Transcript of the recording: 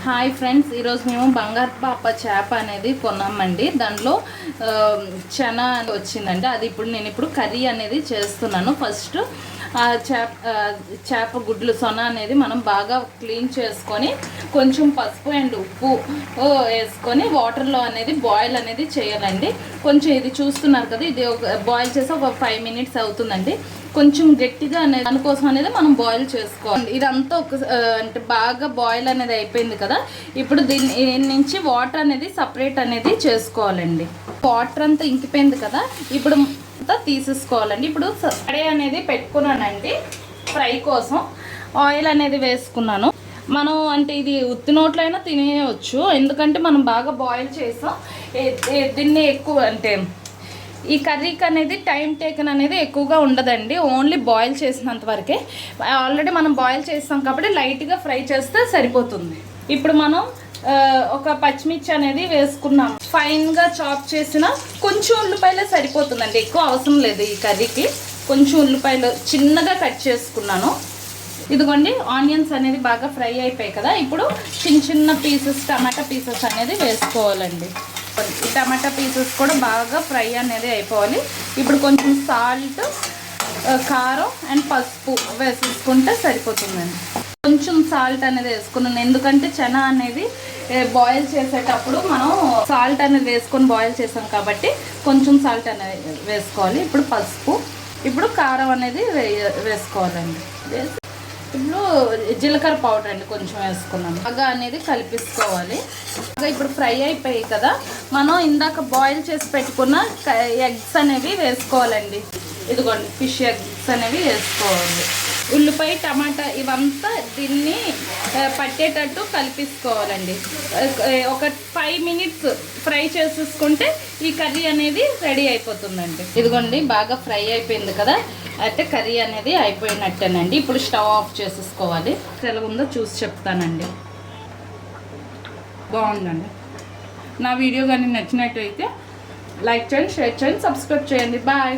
Hi friends, ఈరోజు మేము బంగారు పాప చేప అనేది కొన్నామండి. దాంట్లో చనా వచ్చిందండి. అది నేను కర్రీ అనేది చేస్తున్నాను. ఫస్ట్ చేప గుడ్లు సొన అనేది మనం బాగా క్లీన్ చేసుకొని కొంచెం పసుపు అండ్ ఉప్పు వేసుకొని వాటర్లో అనేది బాయిల్ అనేది చేయాలండి. కొంచెం ఇది చూస్తున్నారు కదా, ఇది బాయిల్ చేసి ఒక 5 minutes అవుతుందండి. కొంచెం గట్టిగా అనేది దానికోసం అనేది మనం బాయిల్ చేసుకోవాలి. ఇదంతా అంటే బాగా బాయిల్ అనేది అయిపోయింది కదా. ఇప్పుడు దీని నుంచి వాటర్ అనేది సపరేట్ అనేది చేసుకోవాలండి. వాటర్ అంతా ఇంకిపోయింది కదా, ఇప్పుడు అంతా తీసేసుకోవాలండి. ఇప్పుడు కడాయి అనేది పెట్టుకున్నానండి. ఫ్రై కోసం ఆయిల్ అనేది వేసుకున్నాను. మనం అంటే ఇది ఉత్తి నోట్లైనా తినేయవచ్చు, ఎందుకంటే మనం బాగా బాయిల్ చేసాం. దీన్ని ఎక్కువ అంటే ఈ కర్రీకి అనేది టైం టేకన్ అనేది ఎక్కువగా ఉండదండి. ఓన్లీ బాయిల్ చేసినంత వరకే. ఆల్రెడీ మనం బాయిల్ చేస్తాం కాబట్టి లైట్గా ఫ్రై చేస్తే సరిపోతుంది. ఇప్పుడు మనం ఒక పచ్చిమిర్చి అనేది వేసుకున్నాం. ఫైన్గా చాప్ చేసిన కొంచెం ఉల్లిపాయలే సరిపోతుందండి, ఎక్కువ అవసరం లేదు ఈ కర్రీకి. కొంచెం ఉల్లిపాయలు చిన్నగా కట్ చేసుకున్నాను. ఇదిగోండి, ఆనియన్స్ అనేది బాగా ఫ్రై అయిపోయాయి కదా. ఇప్పుడు చిన్న చిన్న పీసెస్ టమాటా పీసెస్ అనేది వేసుకోవాలండి. ఈ టమాటా పీసెస్ కూడా బాగా ఫ్రై అనేది అయిపోవాలి. ఇప్పుడు కొంచెం సాల్ట్, కారం అండ్ పసుపు వేసేసుకుంటే సరిపోతుందండి. కొంచెం సాల్ట్ అనేది వేసుకున్నాను, ఎందుకంటే చనా అనేది బాయిల్ చేసేటప్పుడు మనం సాల్ట్ అనేది వేసుకొని బాయిల్ చేసాం కాబట్టి కొంచెం సాల్ట్ అనేది వేసుకోవాలి. ఇప్పుడు పసుపు, ఇప్పుడు కారం అనేది వేసుకోవాలండి. ఇప్పుడు జీలకర్ర పౌడర్ అండి కొంచెం వేసుకున్నాను. బాగా అనేది కలిపేసుకోవాలి. బాగా ఇప్పుడు ఫ్రై అయిపోయాయి కదా, మనం ఇందాక బాయిల్ చేసి పెట్టుకున్న ఎగ్స్ అనేవి వేసుకోవాలండి. ఇదిగోండి, ఫిష్ ఎగ్స్ అనేవి వేసుకోవాలి. ఉల్లిపాయ టమాటా ఇవంతా దీన్ని పట్టేటట్టు కలిపేసుకోవాలండి. ఒక 5 minutes ఫ్రై చేసేసుకుంటే ఈ కర్రీ అనేది రెడీ అయిపోతుందండి. ఇదిగోండి, బాగా ఫ్రై అయిపోయింది కదా, అయితే కర్రీ అనేది అయిపోయినట్టేనండి. ఇప్పుడు స్టవ్ ఆఫ్ చేసేసుకోవాలి. ఎలా ఉందో చూసి చెప్తానండి. బాగుందండి. నా వీడియో కానీ నచ్చినట్టయితే లైక్ చేయండి, షేర్ చేయండి, సబ్స్క్రైబ్ చేయండి. బాయ్.